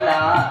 Hare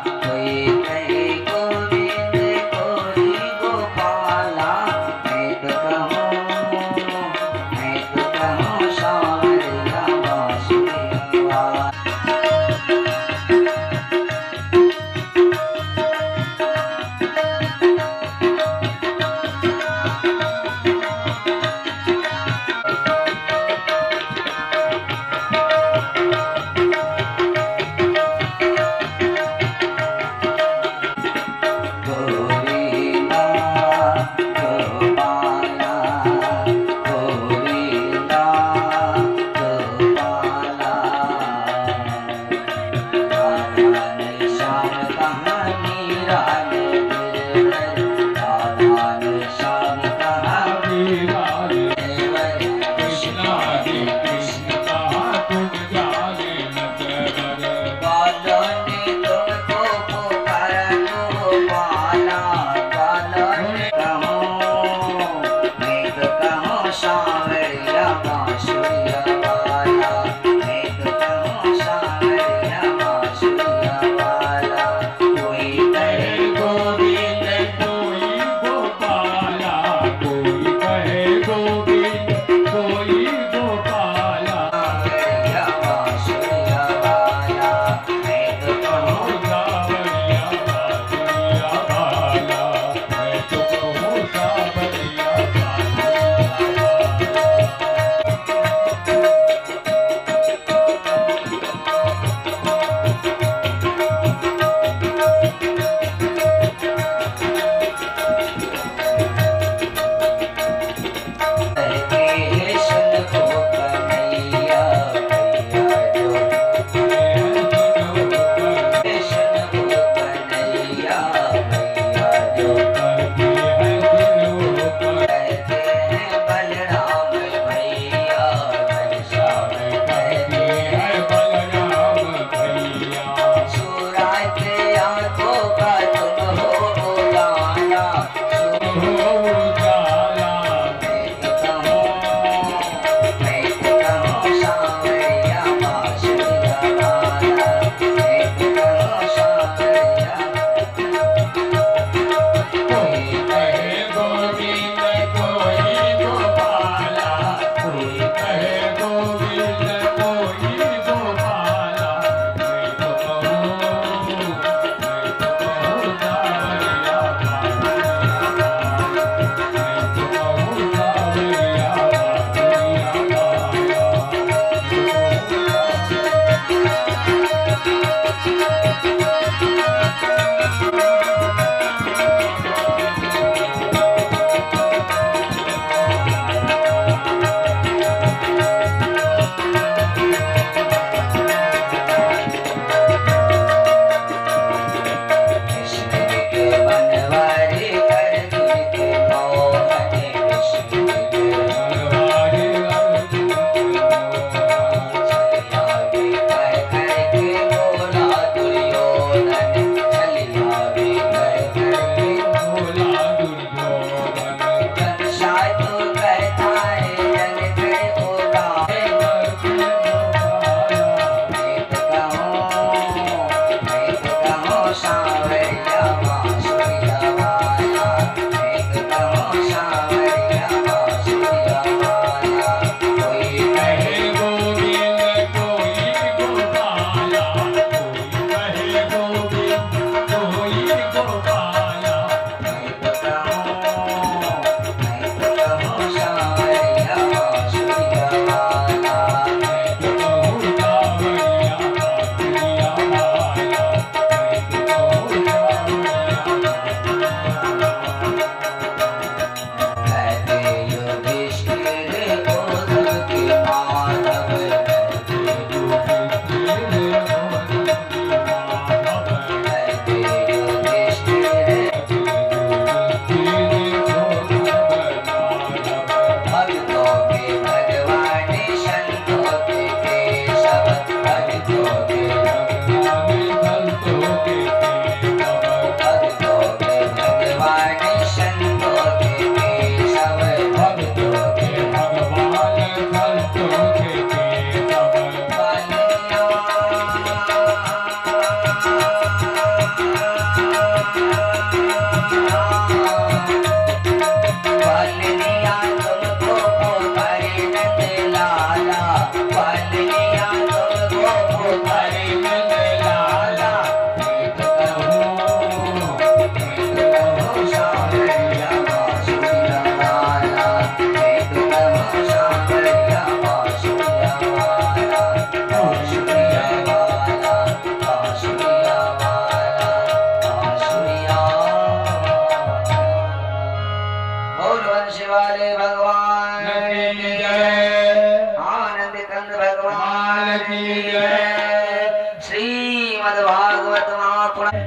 Mahapuran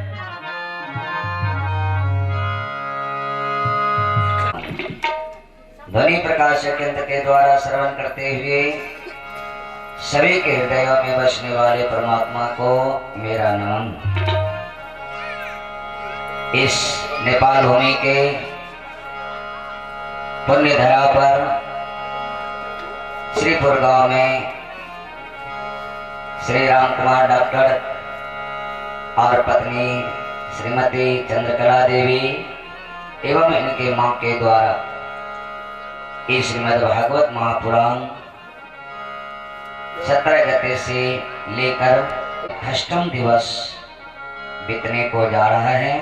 ध्वनि प्रकाश केंद्र के द्वारा श्रवण करते हुए सभी के हृदयों में बसने वाले परमात्मा को मेरा नमन। इस नेपाल भूमि के पुण्य धरा पर श्रीपुर गांव में श्री राम कुमार डॉक्टर और पत्नी श्रीमती चंद्रकला देवी एवं इनके मां के द्वारा इस श्रीमद् भागवत महापुराण 17 गते से लेकर 8वां दिवस बीतने को जा रहा है।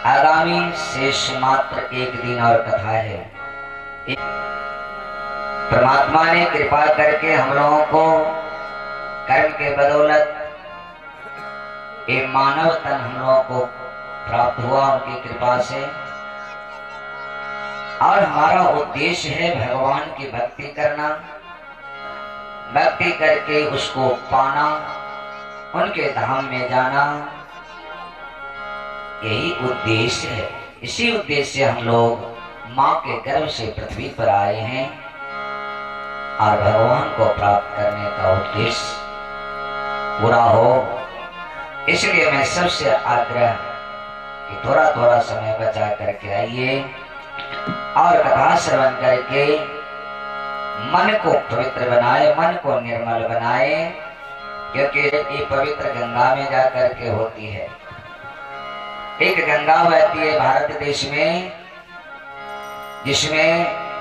आगामी शेष मात्र एक दिन और कथा है। परमात्मा ने कृपा करके हम लोगों को कर्म के बदौलत ये मानव तन हम लोगों को प्राप्त हुआ उनकी कृपा से, और हमारा उद्देश्य है भगवान की भक्ति करना, भक्ति करके उसको पाना, उनके धाम में जाना, यही उद्देश्य है। इसी उद्देश्य से हम लोग माँ के गर्भ से पृथ्वी पर आए हैं और भगवान को प्राप्त करने का उद्देश्य पूरा हो। इसलिए मैं सबसे आग्रह कि थोड़ा थोड़ा समय बचा करके आइए और कथा श्रवण करके मन को पवित्र बनाए, मन को निर्मल बनाए, क्योंकि ये पवित्र गंगा में जा करके होती है। एक गंगा बहती है भारत देश में, जिसमें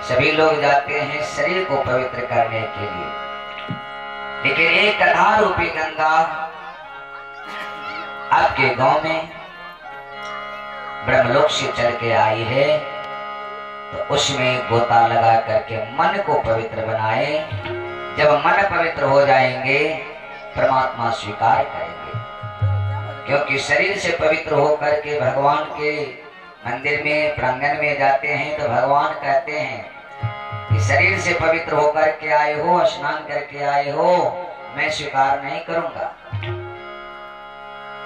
सभी लोग जाते हैं शरीर को पवित्र करने के लिए, लेकिन एक कथा रूपी गंगा आपके गांव में ब्रह्मलोक से चल के आई है। तो उसमें गोता लगा करके मन को पवित्र बनाए। जब मन पवित्र हो जाएंगे परमात्मा स्वीकार करेंगे, क्योंकि शरीर से पवित्र होकर के भगवान के मंदिर में प्रांगण में जाते हैं तो भगवान कहते हैं कि शरीर से पवित्र होकर के आए हो, स्नान करके आए हो, मैं स्वीकार नहीं करूंगा।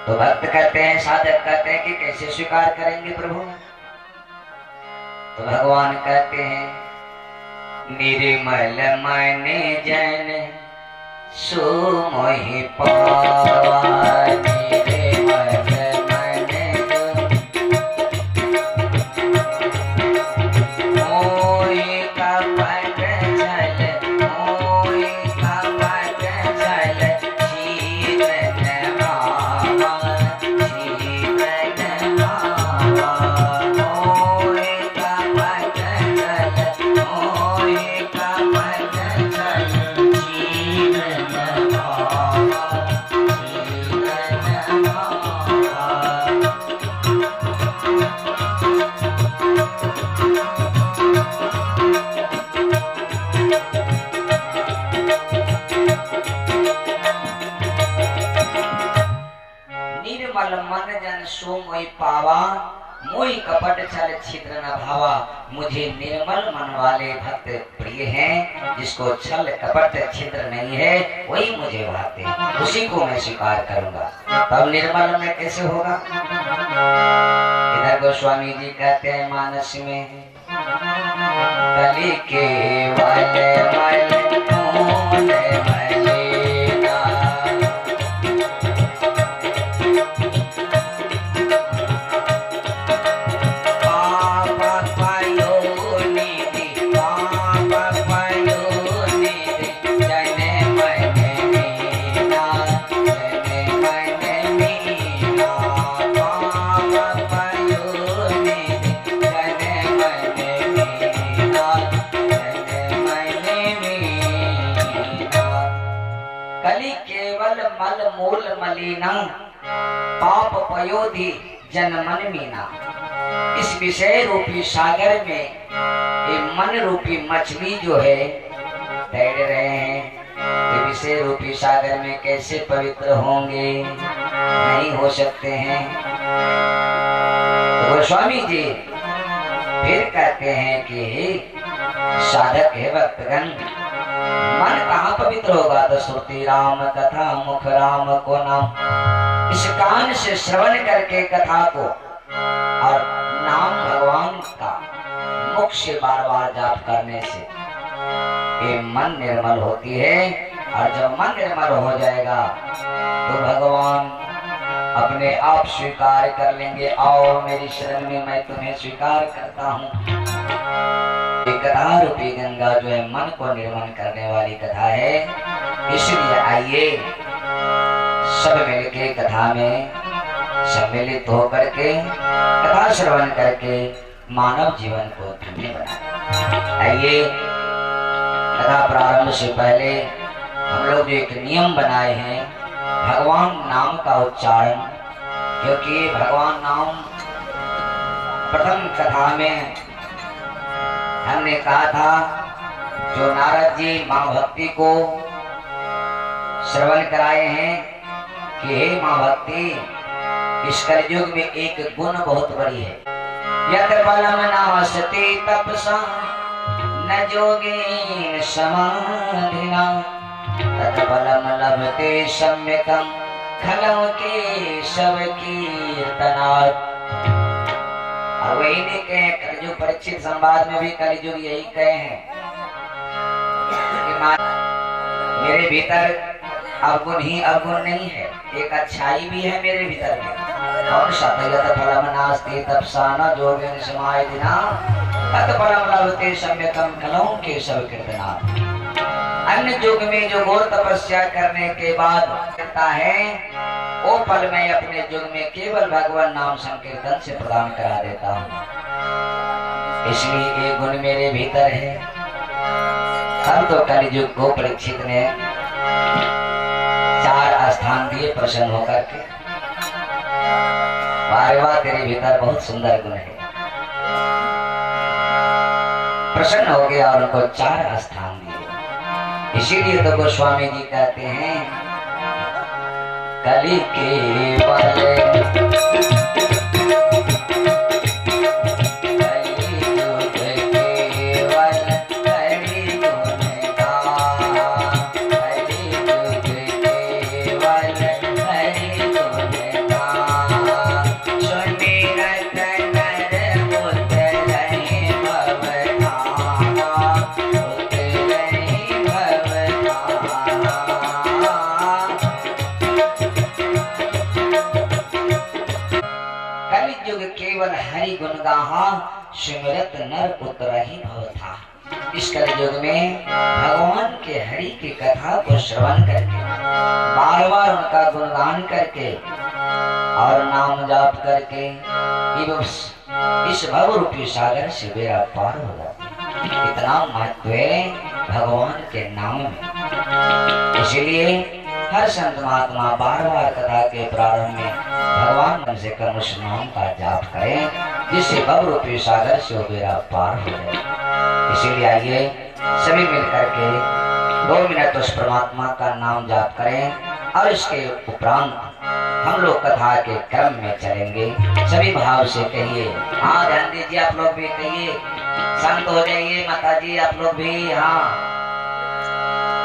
तो भक्त कहते हैं, साधक कहते हैं कि कैसे स्वीकार करेंगे प्रभु? तो भगवान कहते हैं, निर्मल मन जन सो मोहि पावा, निर्मल मन मोहि कपट जल, मोहि कपट जल, जीवन मावा, जीवन मावा, मोहि कपट जल, मोहि कपट जल, जीवन मावा, जीवन मावा। निर्मल मन जन सो मोहि पावा, मोहि कपट छल छिद्र न भावा। मुझे निर्मल मन वाले भक्त प्रिय हैं, जिसको छल कपट छिद्र नहीं है, वही मुझे भाते हैं, उसी को मैं स्वीकार करूंगा। तब निर्मल में कैसे होगा? इधर गोस्वामी जी कहते हैं मानस में, कली के वाले वाले मोले मलेना, कली केवल मल मूल मलिना, पाप पयोधि जन मन मीना। इस विषय रूपी सागर में ये मन रूपी मछली जो है तैर रहे हैं। ये विषय रूपी सागर में कैसे पवित्र होंगे? नहीं हो सकते हैं। तो गोस्वामी जी फिर कहते हैं कि साधक है भक्तगण, मन कहाँ पवित्र होगा? तो श्रुति राम कथा मुख राम को नाम। इस कान से श्रवण करके कथा को और नाम भगवान का मुख से बार बार जाप करने से ये मन निर्मल होती है। और जब मन निर्मल हो जाएगा तो भगवान अपने आप स्वीकार कर लेंगे। आओ मेरी शरण में, मैं तुम्हें स्वीकार करता हूँ। कथा रूपी गंगा जो है मन को निर्मल करने वाली कथा है। इसलिए आइए सब मिलके कथा में सम्मिलित होकर के कथा श्रवण करके मानव जीवन को धन्य बनाए। आइए कथा प्रारंभ से पहले हम लोग जो एक नियम बनाए हैं, भगवान नाम का उच्चारण, क्योंकि भगवान नाम प्रथम कथा में हमने कहा था, जो नारद जी माँ भक्ति को श्रवण कराए हैं कि हे माँ भक्ति, इस कलयुग में एक गुण बहुत बड़ी है। यत बलम नावसति तपसा न जोगेन समाधिना तत बलम लभते सम्यकम खलम के शव कीर्तनात्। और वही नहीं कहे कलयुग परीक्षित संवाद में भी कलयुग यही कहे हैं कि मेरे भीतर अवगुण ही अवगुण नहीं है, एक अच्छाई भी है मेरे भीतर में। और सतयत फलम नास्ति तपसा न जोगेन समाधिना तत फलम लभते सम्यकम खलम के शव कीर्तनात्। अन्य युग में जो घोर तपस्या करने के बाद करता है, वो फल मैं अपने युग में केवल भगवान नाम संकीर्तन से प्रदान करा देता हूँ। इसलिए ये गुण मेरे भीतर है। तब तो कलयुग को परीक्षित ने 4 स्थान दिए प्रसन्न होकर के। वाह वाह, तेरे भीतर बहुत सुंदर गुण है। प्रसन्न हो गया और उनको 4 स्थान दिए। इसीलिए तो गोस्वामी जी कहते हैं, कली केवल सुमिरत नर उतरहि भव था। इस कलयुग में भगवान के हरि की कथा को श्रवण करके, बार बार उनका गुणगान करके और नाम जाप करके इस भव रूपी सागर से बेड़ा पार हो जाता। इतना महत्व है भगवान के नाम में। इसलिए हर संत महात्मा बार बार कथा के प्रारंभ में भगवान कम से कम उस नाम का जाप करें, जिससे भव रूपी सागर से बेड़ा पार हो जाए। इसीलिए आइए सभी मिलकर के 2 मिनट उस परमात्मा का नाम जाप करें और इसके उपरांत हम लोग कथा के क्रम में चलेंगे। सभी भाव से कहिए, हाँ ध्यान दीजिए, आप लोग भी कहिए, शांत हो जाइए। माता जी आप लोग भी हाँ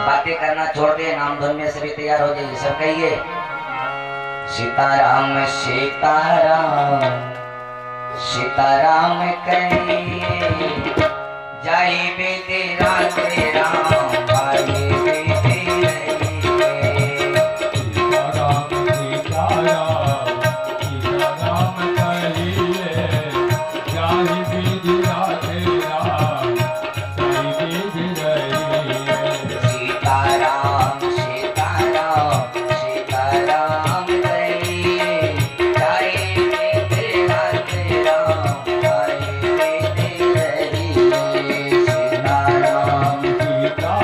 बातें करना छोड़ दे, नाम धुन में सभी तैयार हो जाइए। सब कहिए, सीताराम सीताराम सीताराम कहिए, जय बेदे राधे राम भाई बेदे रहिए। सीताराम सीताराम सीताराम कहिए, जय बेदे राधे राम भाई बेदे रहिए। सीताराम सीताराम सीताराम कहिए, जय बेदे राधे राम भाई बेदे रहिए। सीताराम सीताराम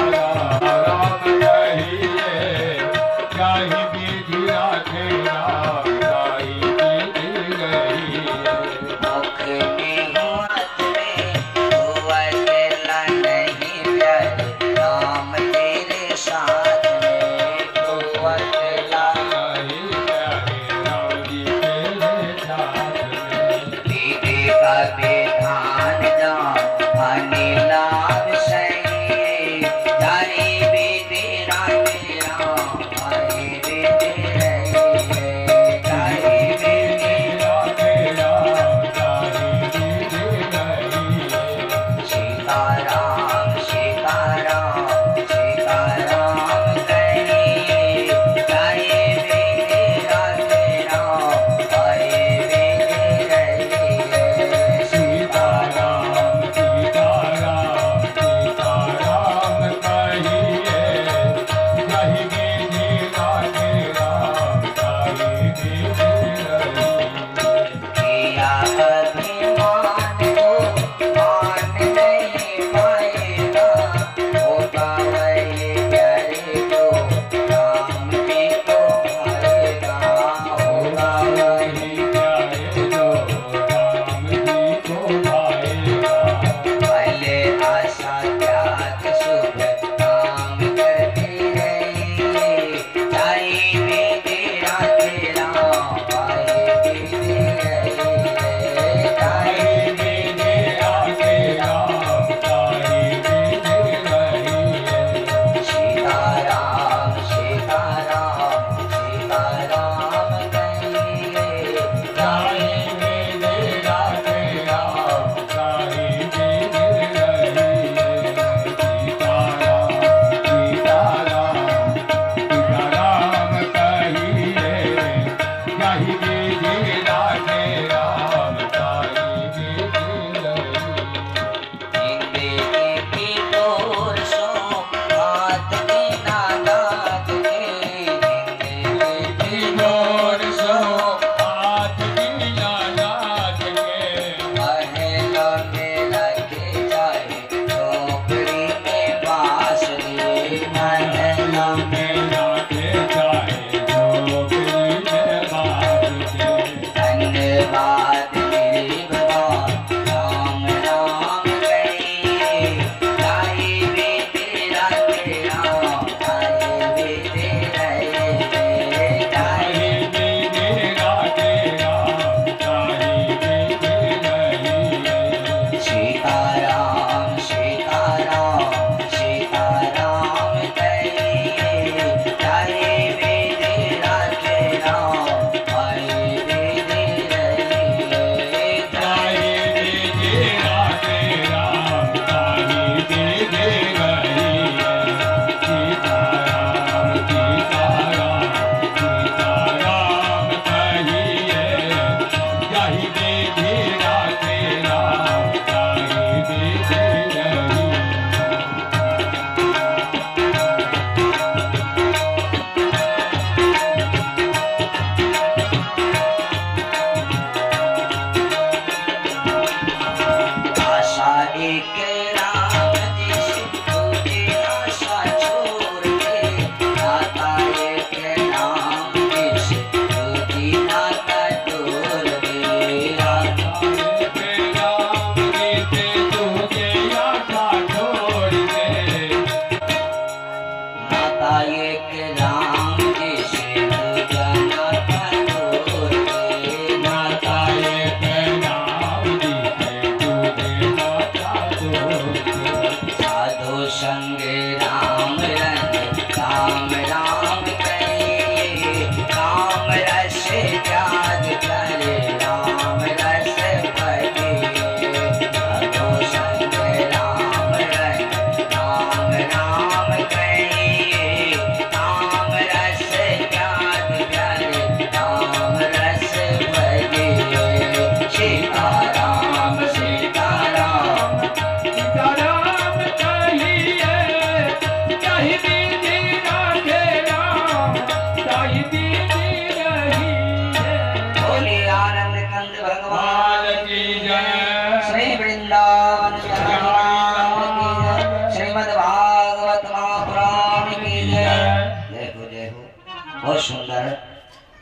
बहुत सुंदर।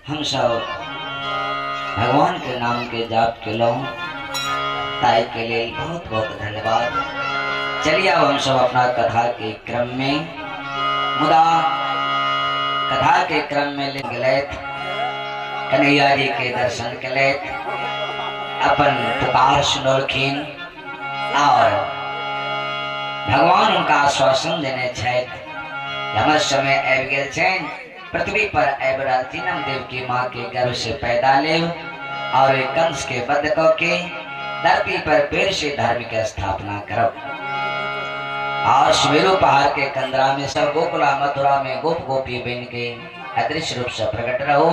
हम सब भगवान के नाम के जाप के लो ताई के लिए बहुत बहुत धन्यवाद। चलिए अब हम सब अपना कथा के क्रम में मुदा कथा के क्रम में ले गए कन्हैया जी के दर्शन के लिए अपन पुकार सुनोखिन और भगवान उनका आश्वासन देने हमारे समय आबि गेल छन पृथ्वी पर आबि रहल तीनम देव की माँ के गर्भ से पैदा ले और कंस के वध क के धरती पर फिर से धर्म की स्थापना करो। और सुमेरु पहाड़ के कंदरा में सब गोकुला मथुरा में गोप गोपी बन के अदृश्य रूप से प्रकट रहो।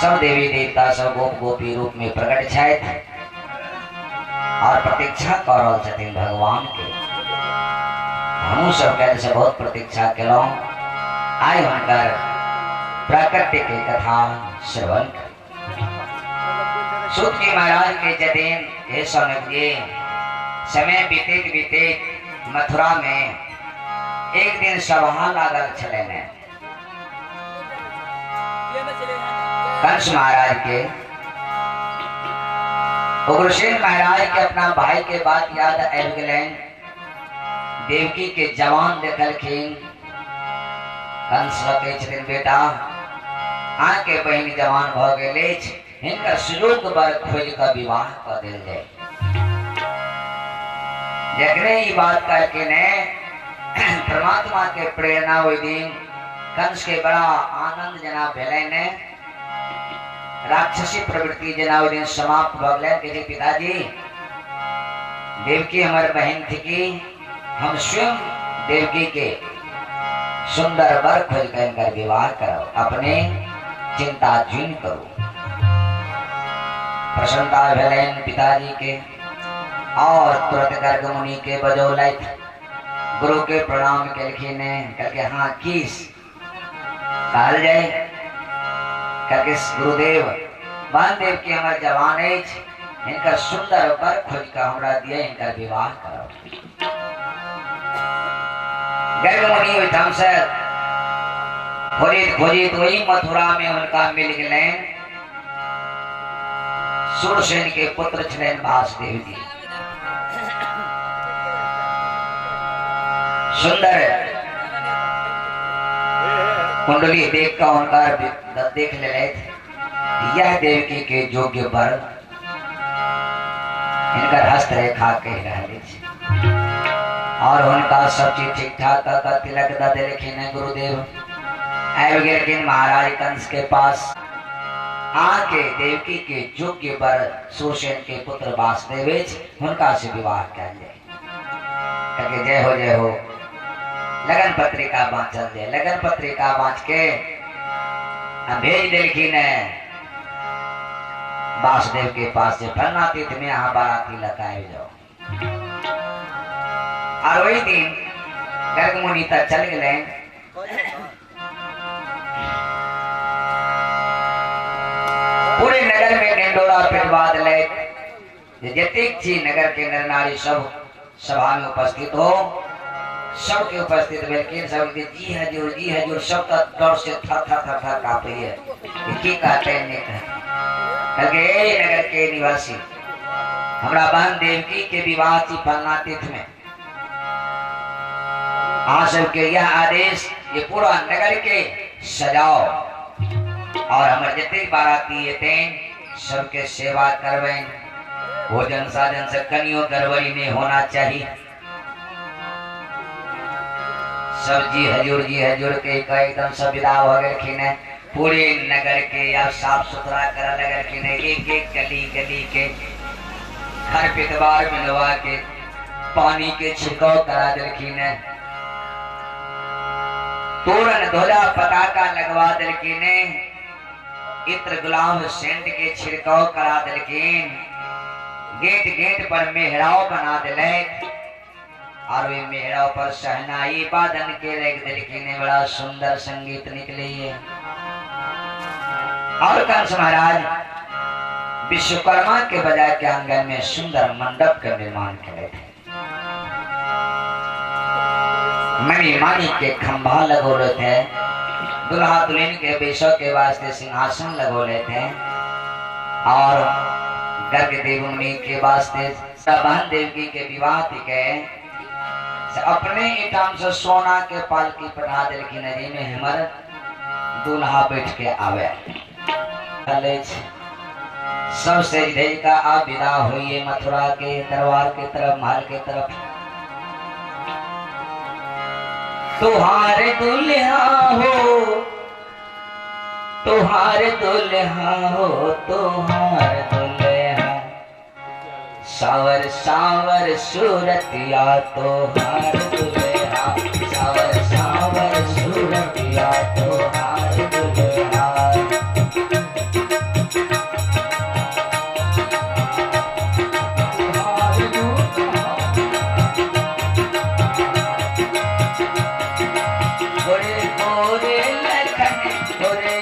सब देवी देवता सब गोप गोपी रूप में प्रकट छथि और प्रतीक्षा कर रहल छथिन भगवान के। हम सब कहते से बहुत प्रतीक्षा केलौं। आइ हुनकर प्राकृतिक कथा श्रवण करें। सूत जी महाराज के जदेन हे समझिए, समय बीते बीते मथुरा में एक दिन सभा लागल छले ने कंस महाराज के। उग्रसेन महाराज के अपना भाई के बात याद आबि गेलनि। देवकी के जवान देखलखिन। कंस कहै छथिन बेटा अहाँ के बहिन जवान भ गेल अछि, हिनकर सुयोग बर खोज कऽ विवाह कऽ देल जाय। जखने ई बात कहलखिन परमात्मा के प्रेरणा ओहि दिन कंस के बड़ा आनंद जना भेलनि। राक्षसी प्रवृत्ति जना ओहि दिन समाप्त भ गेलनि। कहै पिताजी देवकी हमर बहन थी कि हम स्वयं देवकी के सुंदर वर खोज कर विवाह करो, अपने चिंता जुन करो। प्रसन्नता भेलनि पिताजी के और तुरंत गर्ग मुनि के बजौलैथ, गुरु के प्रणाम केलखिन। कहलकै हाँ किस कहल जाय? कहलकै गुरुदेव महादेव के हमर जवान अछि, हिनकर सुंदर वर खोज कऽ हमरा दिए, हिनकर विवाह करब। गर्ग मुनि ओहिठाम से खोजित खोजित वही मथुरा में हुनका मिल गेलनि। सूरसेन के पुत्र छलनि वासुदेव जी। सुंदर कुंडली देख कर उनका देख ले यह देवकी के योग्य वर इनकर हस्तरेखा कह रहे और उनका सब चीज ठीक ठाक का तिलक द देलखिन। गुरुदेव आबि गेलखिन महाराज कंस के पास। आके देवकी के योग्य वर सूरसेन के पुत्र वासुदेव हुनका से विवाह कयल जाय। कहके जय हो लगन पत्रिका बाँचल जाए। लगन पत्रिका बाँच के भेज देलखिन वासुदेव के पास से फलना तीर्थ में यहाँ बाराती लगा जाओ। और वही दिन गर्ग मुनि तक चल गए। पूरे नगर में ढिंढोरा पिटवा दिले। जतेक छी नगर के नर नारी सब सभा में उपस्थित हो, सबके उपस्थित भेलखिन। सब जी हजूर सब डर से थर कांपैया। की कहते हैं नगर के निवासी हमरा बहन देवकी के विवाह थी फलना तीर्थ में। आप सबके यह आदेश ये पूरा नगर के सजाओ और हमारे जितने बाराती थे सबके सेवा करवें। भोजन साधन से कनियों गड़बड़ी नहीं होना चाहिए। सब जी हजूर के एकदम सब विदा हो गए। पूरे नगर के अब साफ सुथरा कर लगलखिन। एक एक गली के घर पितवार मिलवा के पानी के छिड़काव करा दिलखिन। तोरण ध्वजा पताका लगवा दिलखिन। इत्र गुलाब सेंट के छिड़काव करा दिलखिन। गेट पर मेहराव बना दिले और वे मेहराव पर शहनाई बादन के रख दिलखिन। बड़ा सुंदर संगीत निकली है। और कंस महाराज विश्वकर्मा के बजाय के आंगन में सुंदर मंडप का निर्माण करे थे। मणि मानी के खंभा लगोले थे। दुल्हा दुल्हन के बेशों के वास्ते सिंहासन लगोले थे। और गर्ग देव मुनि के वास्ते बहन देवकी के विवाह के अपने इटाम से सोना के पालकी पढ़ा दिलखिन। में हमर दूल्हा बैठ के आवे। सब से ढेर का आप विदा हुई मथुरा के दरबार के तरफ, महल के तरफ। तुहारे दुल्हा हो, तुहारे दुल्हा हो, तुहारे दुल्हा सावर सावर सूरतिया। तुहार दुल्हा सावर सावर सूरतिया। तुहार दुल्हा गोरे गोरे लखन गोरे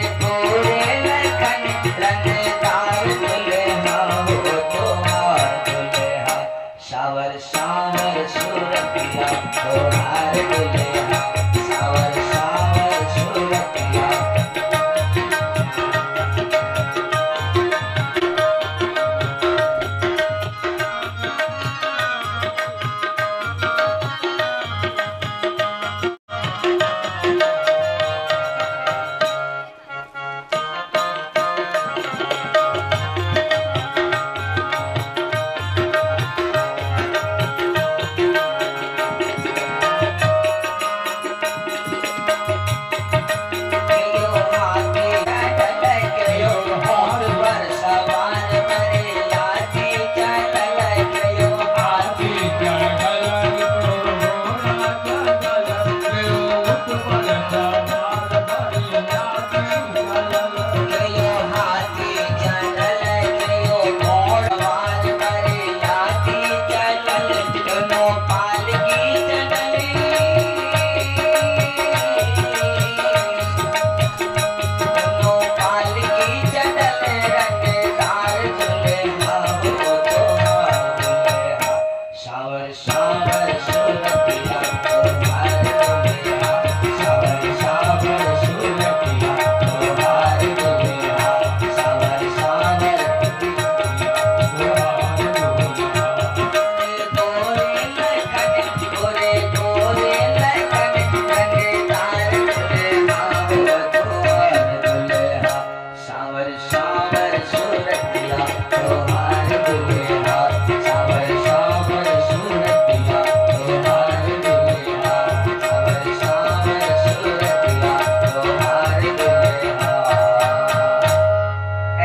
सावर सावर सूरतिया तोहार दुल्हा, सावर सावर सूरतिया तोहार दुल्हा, सावर सावर सूरतिया तोहार दुल्हा।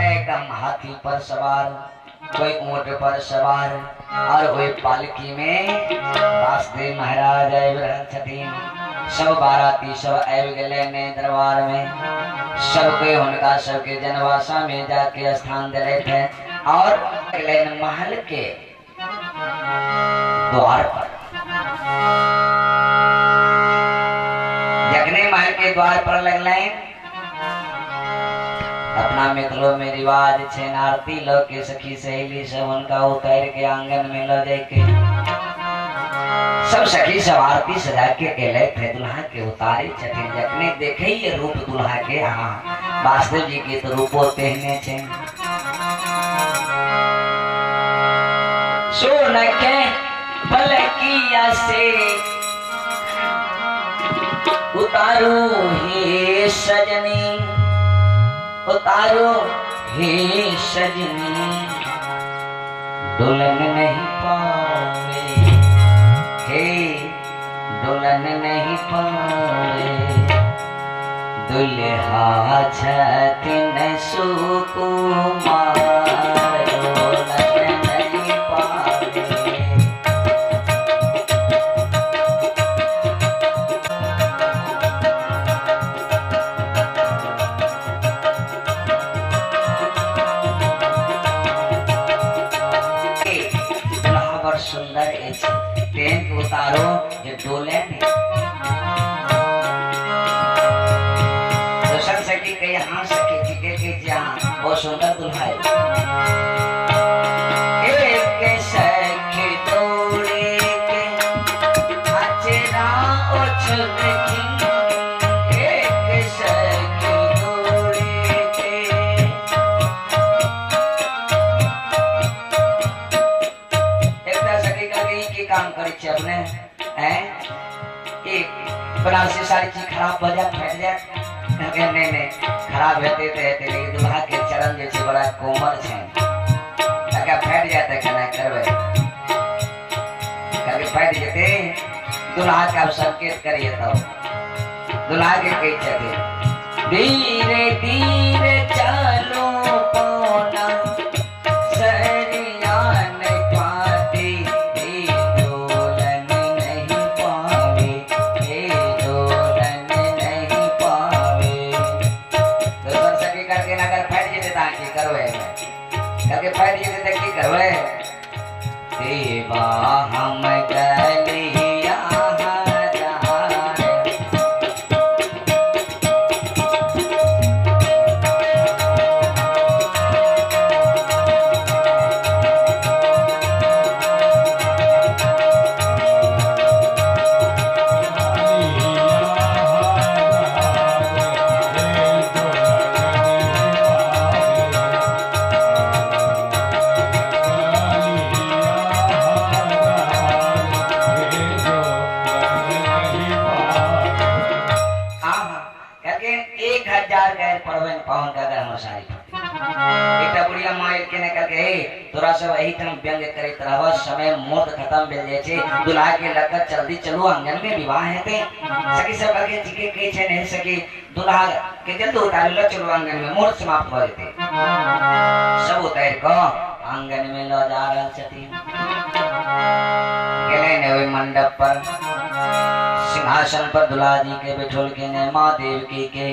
एकदम हाथी पर सवार, कोई ऊंट पर सवार और कोई पालकी में वासुदेव महाराज आए रहल छथिन। सब बाराती सब आबि गेले ने दरबार में, सबके हुनका सबके जनवासा में जाके स्थान दिले थे और महल के द्वार पर। जखने महल के द्वार पर लगले, अपना मिथिलो में रिवाज छे आरती लो के सखी सहेली सब उनका उतार के आंगन में लो जाके सब सखी सब आरती सजा के अकेले थे दुल्हा के उतारे छथिन। जखने देखे ये रूप दुल्हा के, हाँ वासुदेव जी के तो रूपो तेहने छे। सोन के पलकिया से उतारो हे सजनी, उतारो हे सजनी, दुल्हन नहीं पावे, हे दुल्हन नहीं पावे, दुल्हा छथिन सुकुमार, दुल्हन नहीं पावे। सुंदर टेंट उतारो जो डोले में रोशन सकी के यहाँ सकी टिके के जहाँ बहुत सुंदर दुल्हा है। एक सखी तोड़े के अचरा उछल की, एक सखी तोड़े के काम करे छे अपने हैं। एक बनारसी साड़ी चीज खराब हो जाए फट जाए, नहीं खराब होते लेकिन दुल्हा के चरण जे छे बड़ा कोमल छे, अगर फट जाते केना करबे, कभी फट जेते दुल्हा का संकेत करिए तो दुल्हा के कही छथिन धीरे धीरे चलो पौना सरिया नहीं पाती, करके फट जेते त की करबे, देवा हम गलिया पावन का अगर हम सारी एक बुढ़िया माइल के ने करके तोरा सब यही हम व्यंग करे तरह समय मोट खत्म मिल जाए छे, दुल्हा के लगकर जल्दी चलो आंगन में विवाह है ते सखी सब करके जिके के छे नहीं सकी दुल्हा के जल्दी उतार लो चलो आंगन में मोट समाप्त हो जेते। सब उतार को आंगन में लो जा रहल छथिन। गेले ने ओई मंडप पर सिंहासन पर दुल्हा जी के बैठोल के ने मां देवकी के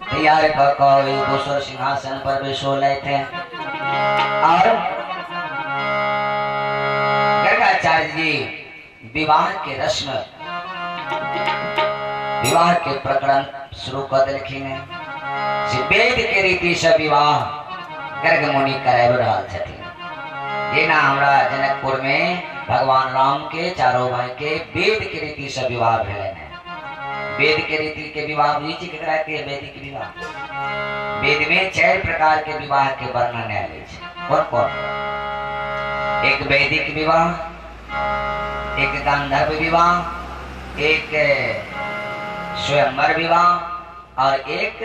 तैयार दूसरे सिंहासन पर बैठोले थे और गर्गाचार्य जी विवाह के रस्म विवाह के प्रकरण शुरू कर दिलखिन। वेद के रीति से विवाह गर्ग मुनि कराब रहल छथिन। ये ना हमरा जनकपुर में भगवान राम के चारों भाई के वेद के रीति से विवाह भेलन है। वेद के रीति के विवाह नीचे केकरा के वैदिक विवाह। वेद में 4 प्रकार के विवाह के वर्णन है। कौन कौन? एक वैदिक विवाह, एक गांधर्व विवाह, एक स्वयंवर विवाह और एक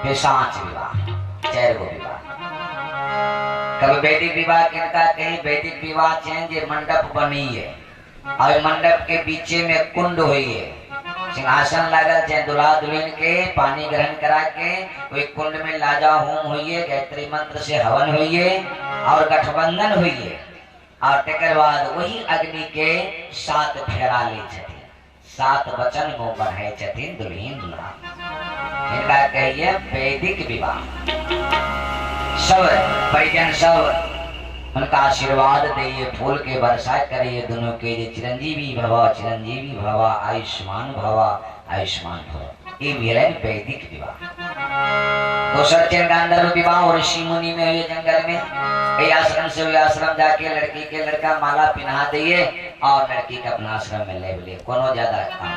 पिशाच विवाह। चार गो विवाह। कभी वैदिक विवाह किनका कहीं वैदिक विवाह छे जे मंडप बनी है और मंडप के बीचे में कुंड हुई है, सिंहासन लागल छे, दुल्हा दुल्हन के पानी ग्रहण करा के वही कुंड में लाजा होम हुई है, गायत्री मंत्र से हवन हुई है और गठबंधन हुई है और तेकर बाद वही अग्नि के 7 फेरा ले छथिन, 7 वचन को बढ़ाए छथिन दुल्हन दुल्हा। इनका कहिए वैदिक विवाह। सब परिजन सब उनका आशीर्वाद दिए, फूल के वर्षा करिए दोनों के जे चिरंजीवी भव आयुष्मान भव आयुष्मान भव। ये भी वैदिक विवाह। दूसरा चेन गांधर्व विवाह और ऋषि मुनि में हुए जंगल में, ये आश्रम से हुए आश्रम जाके लड़की के लड़का माला पहना दिए और लड़की का अपना आश्रम में ले बोले कोनो ज्यादा काम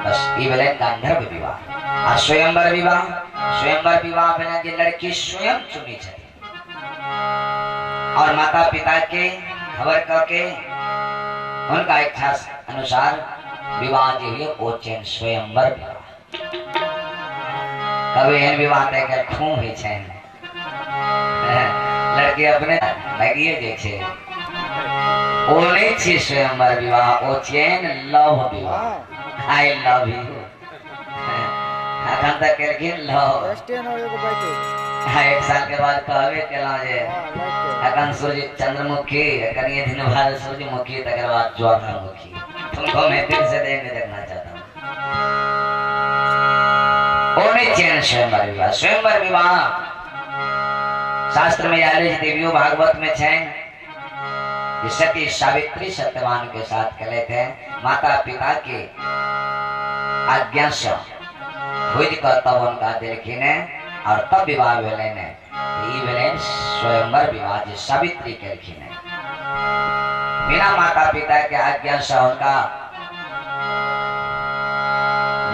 बस। ये बोले गांधर्व विवाह। और स्वयंवर विवाह, स्वयंवर विवाह में जो लड़की स्वयं चुनी छे और माता पिता के खबर करके उनका इच्छा अनुसार विवाह जो हुए वो चैन स्वयंवर विवाह। कभी एहन विवाह तय कर खूब ही छे लड़के अपने लगिए जे छे ओ नहीं छे स्वयंवर विवाह, ओ चैन लव विवाह। आई लव यू अखन तक के लव 1 साल के बाद कहबे केला जे अखन सूर्य चंद्रमुखी कनिए दिन बाद सूर्यमुखी तकर बाद ज्वालामुखी। तुमको मैं फिर से देखना चाहता हूँ। ओने चैन स्वयंवर विवाह। स्वयंवर विवाह शास्त्र में आले देवियों भागवत में छे सती सावित्री सत्यवान के साथ कले थे, माता पिता के आज्ञा से भुज कर तब उनका देखिने और तब विवाह भेले ने। स्वयंवर विवाह जो सावित्री के बिना माता पिता के आज्ञा से उनका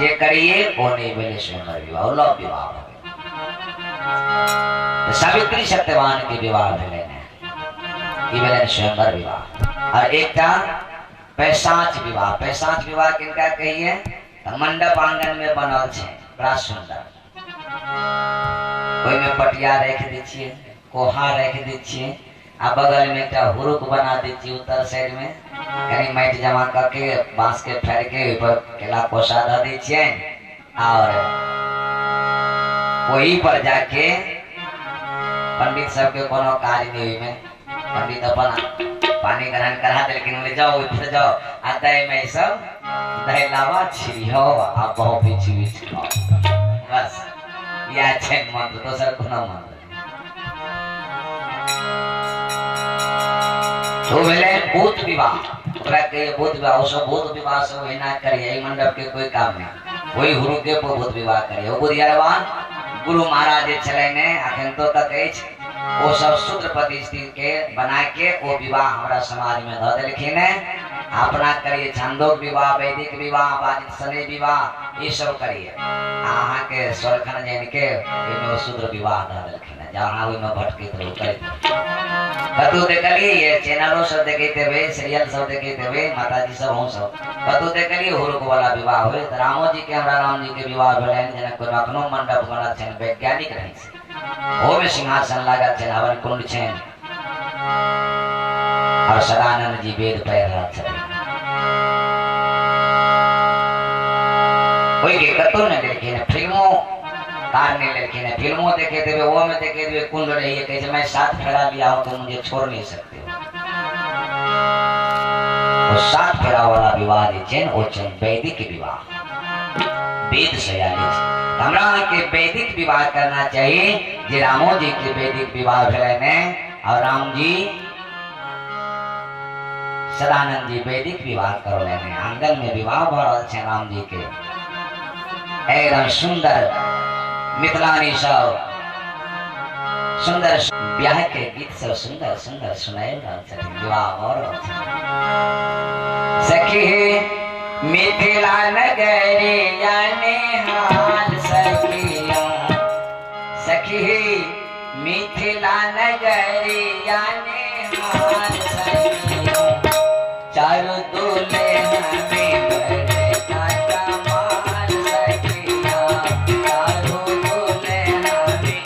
ये करिए वो नहीं भेले स्वयंवर विवाह, लव विवाह। सावित्री सत्यवान के विवाह भेले ने स्वयंवर विवाह। और एक था पैसाच विवाह। पैसाच विवाह किनका कहिए मंडप आंगन में बनल छे बड़ा सुंदर, कोई में पटिया रख दीजिए, कोहा रख दीजिए आ बगल में एक हुरुक बना दीजिए, उत्तर साइड में कहीं माइट जमा करके बांस के फेर के ऊपर केला कोसा ध दीजिए और वही पर जाके पंडित सब के कोनो कार्य नहीं में पंडित अपन पानी ग्रहण करा दे, लेकिन बोले जाओ उठ जाओ आता है मैं सब दही लावा छिड़ियो आ बहु भी छिड़ियो बस या छे मंत्र तो सर कोनो मंत्र तो बोले भूत विवाह। ओकरा के भूत विवाह सब भूत विवाह से वही ना करिए, मंडप के कोई काम नहीं, वही गुरु के भूत विवाह करिए। वो बुधियारवा गुरु महाराज चले ने अखन तो तक वो सब सूत्र प्रतिष्ठित के बना के वो विवाह हमारा समाज में ध देलखिन है। अपना करिए छंदोक विवाह, वैदिक विवाह, बाजित सने विवाह ये सब करिए। अहाँ के स्वर्गखन जैन के वो सूत्र विवाह ध देलखिन है, जहाँ ओइ में भटकित रहो करिए। कतु देखलिए ये चैनलों सब देखते हुए, सीरियल सब देखते हुए, माताजी सब हूँ सब कतु देखलिए हुरुक वाला विवाह हुए। रामो जी के हमरा राम जी के विवाह भेले जनक रखनो मंडप बनल छन वैज्ञानिक रही से वो में सिंहासन लागल छे, हवन कुंड छे और सदानंद जी वेद पैर रहत छथिन। कोई के कतो न देखे फिल्मों कार नहीं लेकिन फिल्मों देखे थे वो में देखे थे कुंड रही है, कैसे मैं 7 फेरा लिया हूं तो मुझे छोड़ नहीं सकते हो। वो 7 फेरा वाला विवाह चेन वो चेन वैदिक विवाह वेद से आले हमरा के वैदिक विवाह करना चाहिए। जे रामो जी के वैदिक विवाह भेले ने और राम जी सदानंद जी वैदिक विवाह करले ने। आंगन में विवाह भ रहल छे राम जी के, एकदम सुंदर मिथिलानी सब सुंदर ब्याह के गीत सब सुंदर सुंदर सुनाए रहल छथिन, विवाह भ रहल छे। सखी मिथिला नगरिया नेहाल सखिया, सखी मिथिला नगरिया नेहाल सखिया, चारों दूल्हे हमें बरता कमाल सखिया, चारों दूल्हे हमें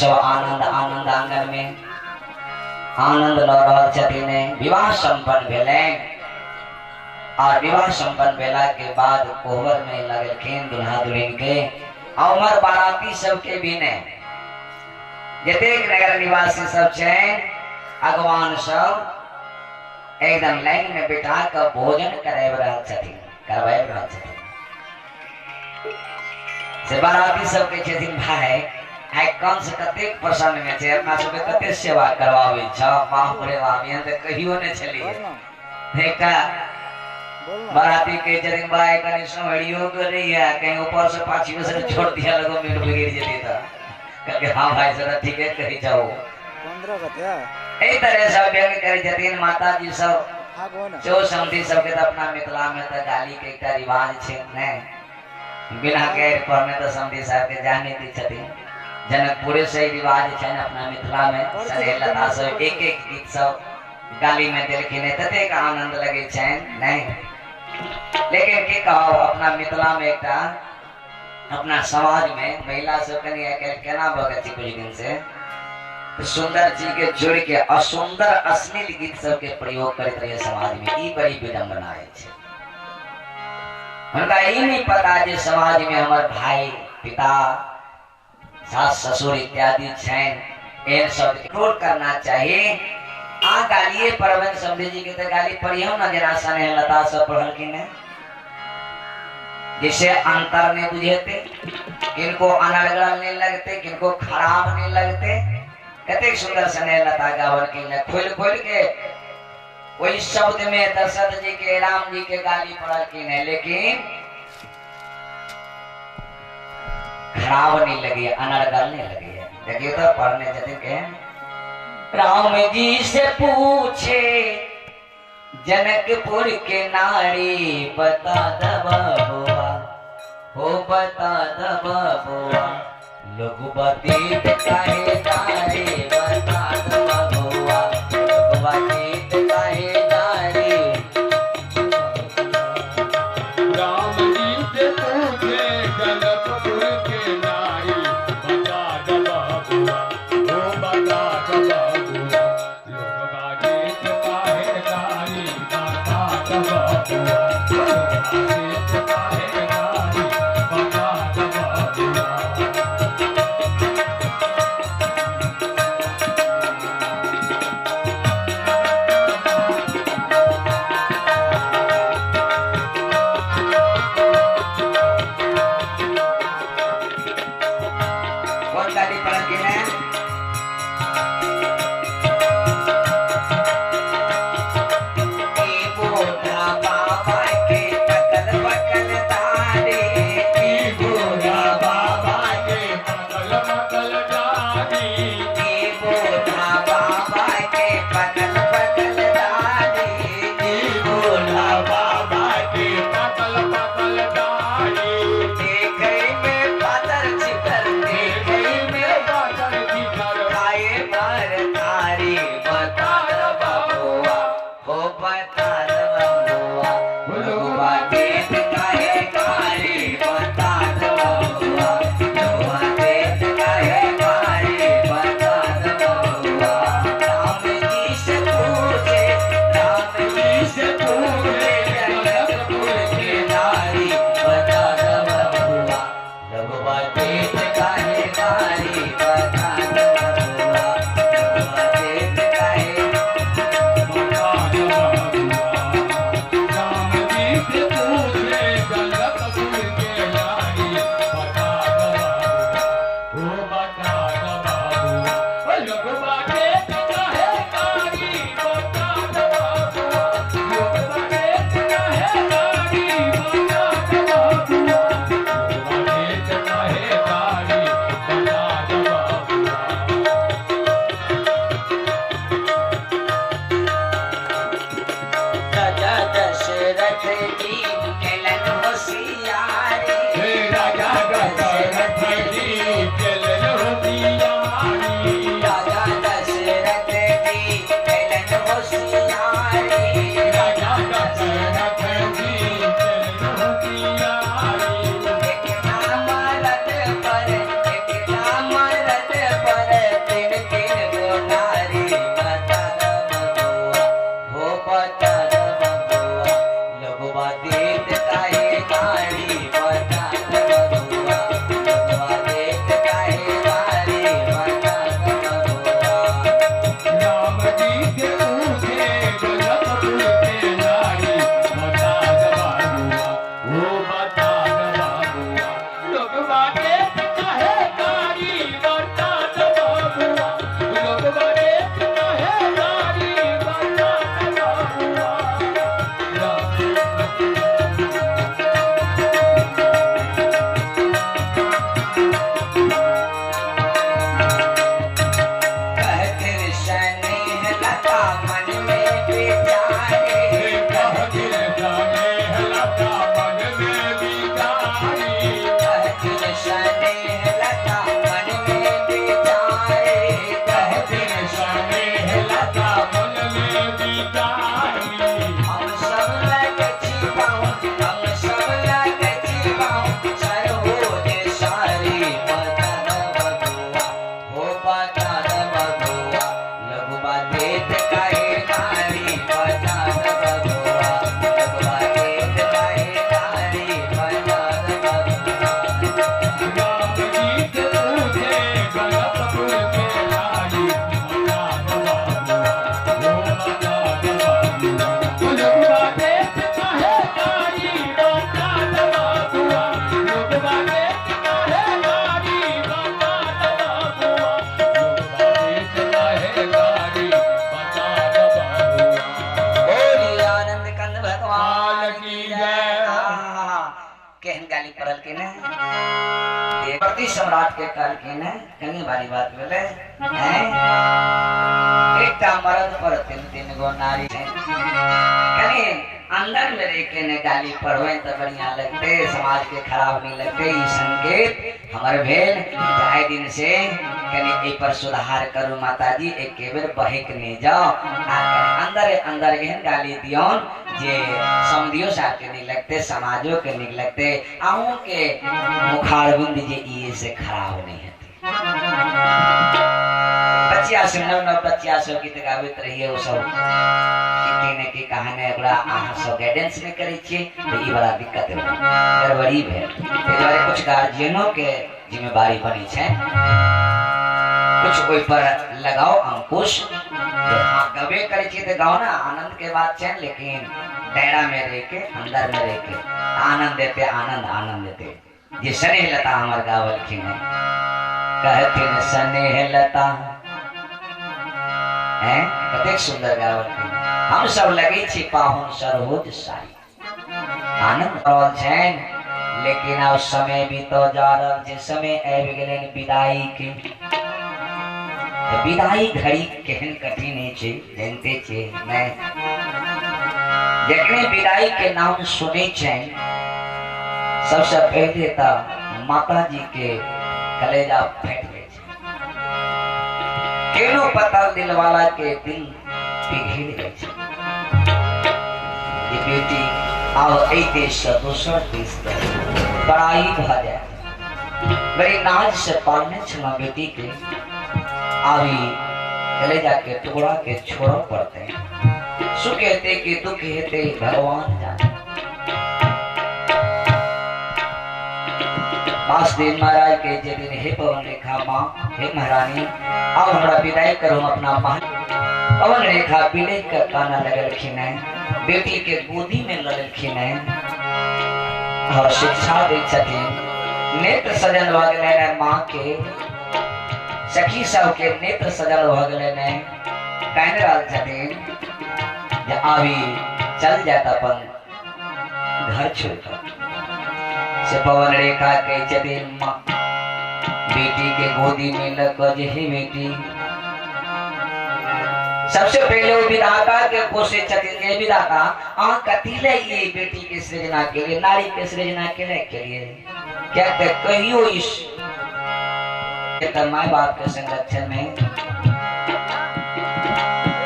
सब आनंद आनंद आंगन में आनंद ल रहल छथिन। विवाह संपन्न भेलै और विवाह संपन्न भेला के बाद कोहबर में लगलखिन दुल्हा दुल्हन के उमर बाराती सबके भी ने जतेक नगर निवासी सब छै अगवान सब एकदम लाइन में बिठा कर भोजन कराब रहल छथिन, करवाब रहल छथिन। से बाराती सब के छथिन भाई आइ कम से कतेक प्रसन्न में छै, अपना सबके कते सेवा करवाबै छ, बाप रे बाप, यहाँ त कहियो नै छलिए। देखा बाराती के जरिन भाई कनी समझियो के नहीं है, कहीं ऊपर से पाछी में से छोड़ दिया लगो मीट बिगड़ जेती त कहके हां भाई जरा ठीक है कही जाओ 15 कते एई तरह सब व्यंग करै छथिन। माता जी सब जो समधी सब के अपना मिथिला में त गाली के एकटा रिवाज छै नै, बिना गैर पढ़ने तो समधी साहब के जाने दी छथिन। जनकपुरे से रिवाज छै अपना मिथिला में, सने लता सब एक एक गीत सब गाली में देलखिन, ततेक आनंद लगे छन नहीं। लेकिन की कहो अपना मिथिला में एकटा अपना समाज में महिला सब कनी केना भगत कुछ दिन से सुंदर जी के जोड़ के असुंदर अश्लील गीत सब के प्रयोग करते रहे समाज में, ई बड़ी विडंबना है। उनका ये नहीं पता जे समाज में हमारे भाई पिता सास ससुर इत्यादि छन, इन सब कंट्रोल करना चाहिए। आ गालिए परवन समझे जी के गाली पढ़ियो ना जरा सने लता सब पढ़ल की ने, जिसे अंतर नहीं बुझेते, किनको अनर्गल नहीं लगते, किनको खराब नहीं लगते। कते सुंदर सने लता गावन की ने खोल खोल के वही शब्द में दशरथ जी के राम जी के गाली पढ़ल की ने, लेकिन खराब नहीं लगी, अनर्गल नहीं लगी है। देखिए तो पढ़ने जते के राम जी से पूछे जनकपुर के नारी, बता द बबुआ हो बता द बबुआ, लोग बतीत काहे जारे, बता द बबुआ लोग बतीत काहे जारे। राम जी से पूछे जनकपुर के नारी, बता द बबुआ हो बता द बबुआ, लोग बतीत काहे जारे, बता द बबुआ लोग बतीत काहे जारे, बता द बबुआ। मन में विचारे कह दिल स्नेह लता मन में बिचारी कह दिल स्नेह लता मन में विचारे कह दिल स्नेह लता मन में बिचारी हम सब लग छिपाऊं हम सब लग छिपाऊं सरहोज सारी बदन बबुआ हो बदन बबुआ लगवा देत काहे नारी बदन बबुआ लगवा देत काहे नारी बदन बबुआ राम जी से पूछे गणपपुर के नारी बता बाबुआ हो बता बाबुआ लगवा देत काहे नारी बता बाबुआ लगवा देत काहे नारी बता बाबुआ लगवा देत काहे नारी बता बाबुआ बोली आनंद कंद भगवान की जय। केहन गाली पड़ल के ने ये प्रति सम्राट के काल के ने कनी भारी बात बोले हैं एकटा मर्द पर तीन तीन गो नारी है कनी अंदर में रह के ने गाली पढ़वे तो बढ़िया लगते समाज के खराब नहीं लगते ई संकेत हमर भेल जाए दिन से कनी ए पर सुधार करू माता जी एक के बेर बहिक ने जाओ आ अंदर अंदर एहन गाली दियोन जे समझियो साथ के नहीं लगते समाजों के नहीं लगते आहू के मुखारबुंद जे ये से खराब नहीं है बच्चिया से नव बच्चिया सब गीत गाबैत रहिए ओ सब कहने की कहानी एकरा आहा सब गाइडेंस नहीं करे छिए तो ई बड़ा दिक्कत है गड़बड़ी भेल ए दुआरे कुछ गार्जियनों के जिम्मेवारी बनी छै कुछ ओइ पर लगाओ अंकुश हां गबे करे छिए तो गाओ ना आनंद के बात छै लेकिन दायरा में रह के अंदर में रह के आनंद देते आनंद देते जे स्नेह लता हमर गावलखिन है कहथिन स्नेह लता हैं कतेक सुंदर गावलखिन हम सब लगे छी पाहुन सरहोज सारी आनंद रहल छैन लेकिन अब समय भी तो जा रहल छै समय आबि गेलैन विदाई के तो विदाई घड़ी केहन कठिन छै जानते छी मैं जखने विदाई के नाम सुने छैन सबसे पहले तो माता जी के कलेजा फट गए केनो पता दिल वाला के दिल पिघल गए ये बेटी आओ ए देश से दूसरा देश बड़ाई भ जाए बड़ी नाज से पालने छला बेटी के आवी कलेजा के टुकड़ा के छोड़ो पड़ते सुख कहते कि दुख कहते भगवान जाने वासुदेव महाराज के जे दिन हे पवन रेखा माँ हे महारानी अब हमरा विदाई करो अपना महल पवन रेखा विनय का काना लगलखिन है बेटी के गोदी में लड़लखिन है और शिक्षा दे छथिन नेत्र सजल भ गेलै है माँ के सखी सब के नेत्र सजल भ गेलै है कान रहल छथिन जे आवी चल जात अपन घर छोड़कर से पवन रेखा के छथिन माँ बेटी के गोदी में लग जे हे बेटी सबसे पहले वो विधाता के कोसे छथिन ये विधाता आ कतिले ये बेटी के सृजना के लिए नारी के सृजना के लिए क्या कहियो इस माँ बाप के संरक्षण में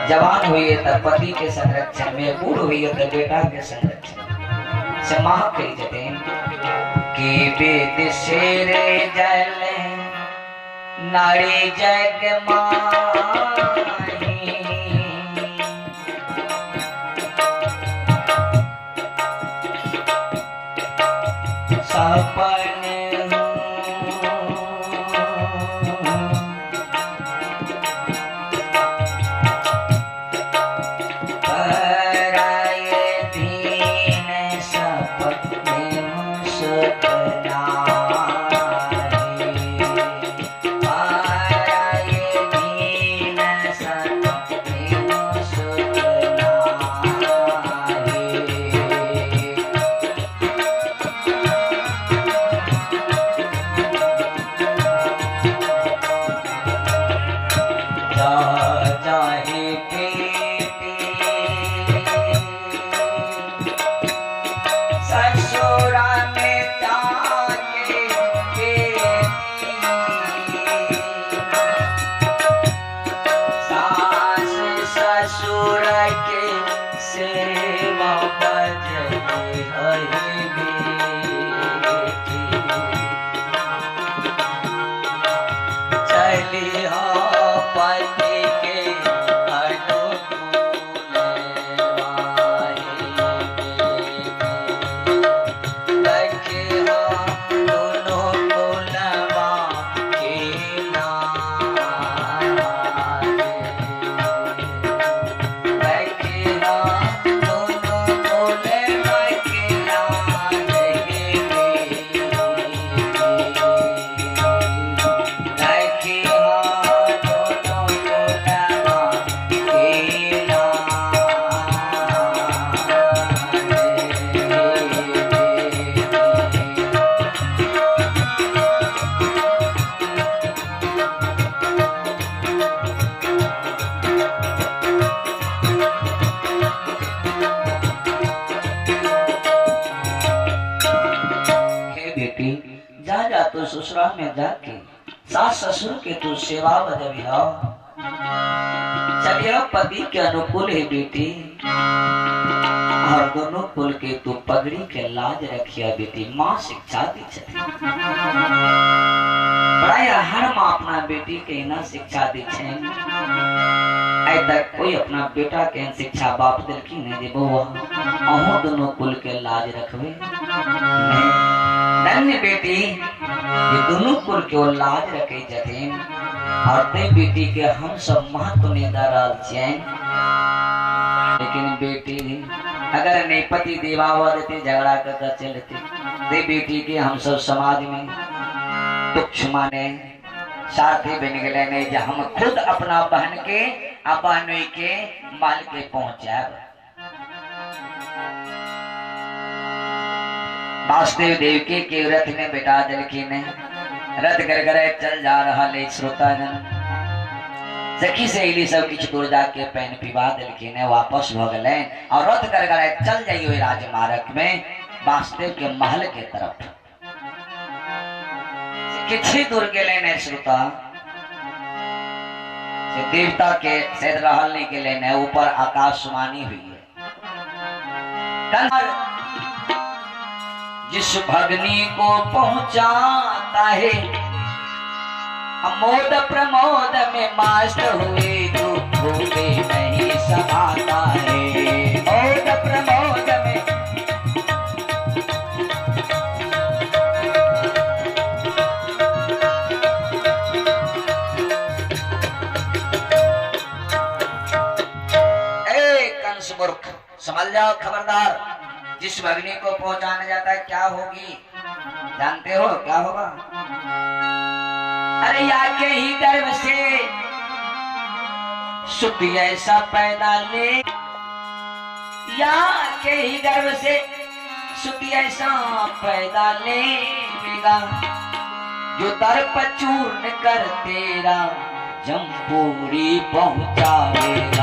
जवान हुई है तब पति के संरक्षण में बूढ़ हुई है तब बेटा के संरक्षण से माँ कही छथिन कि वेद शेर जल नारी जग माही सपन असुर के सेवा बजई हरि बेटी चली हो पति के अनुकूल माही बेटी लगे हो दोनों कुलवा के नारे लगे हो दोनों कुलवा के नारे बेटी लगे हो दोनों कुलवा के नारे हे बेटी जा जा तू ससुराल में जाके सास ससुर के तू सेवा बजबिया चलिए पति के अनुकूल है बेटी और दोनों कुल के तू पगड़ी के लाज रखिया बेटी माँ शिक्षा दी छथि प्राय हर माँ अपना बेटी के ना शिक्षा दी छेन आई तक कोई अपना बेटा के शिक्षा बाप दिलकी नहीं दे बउआ अहो दोनों कुल के लाज रखवे नहीं धन्य बेटी ये दोनों कुल के लाज रखे जथिन और ते बेटी के हम सब महत्व ने दराल चैन लेकिन बेटी अगर नहीं पति देवावा देते झगड़ा कर चलते ते बेटी के हम सब समाज में तुच्छ माने साथी बन गए नहीं जो हम खुद अपना बहन के बहनोई के माल के पहुंचाब वासुदेव देवकी के रथ में बैठा दिलखिन रथ गरगरे चल जा रहा ले श्रोताजन सखी सहेली सब किछ दूर जाके पैन पिवा दिलखिन वापस भ गए और रथ गरगरे चल जाइयो राजमार्ग में वासुदेव के महल के तरफ किछ दूर गए ने श्रोता से देवता के सैद रहल नहीं के लेने ऊपर आकाशवाणी हुई है जिस भगनी को पहुंचाता है अमोद प्रमोद में मस्त हुए जो भूले नहीं समाता है मोद प्रमोद में मूर्ख समझ जाओ खबरदार जिस भगनी को पहुंचाने जाता है क्या होगी जानते हो क्या होगा अरे या के ही गर्भ से सुती ऐसा पैदा ले या के ही गर्भ से सुती ऐसा पैदा लेगा जो दर्प चूर्ण कर तेरा जमपूरी पहुंचाएगा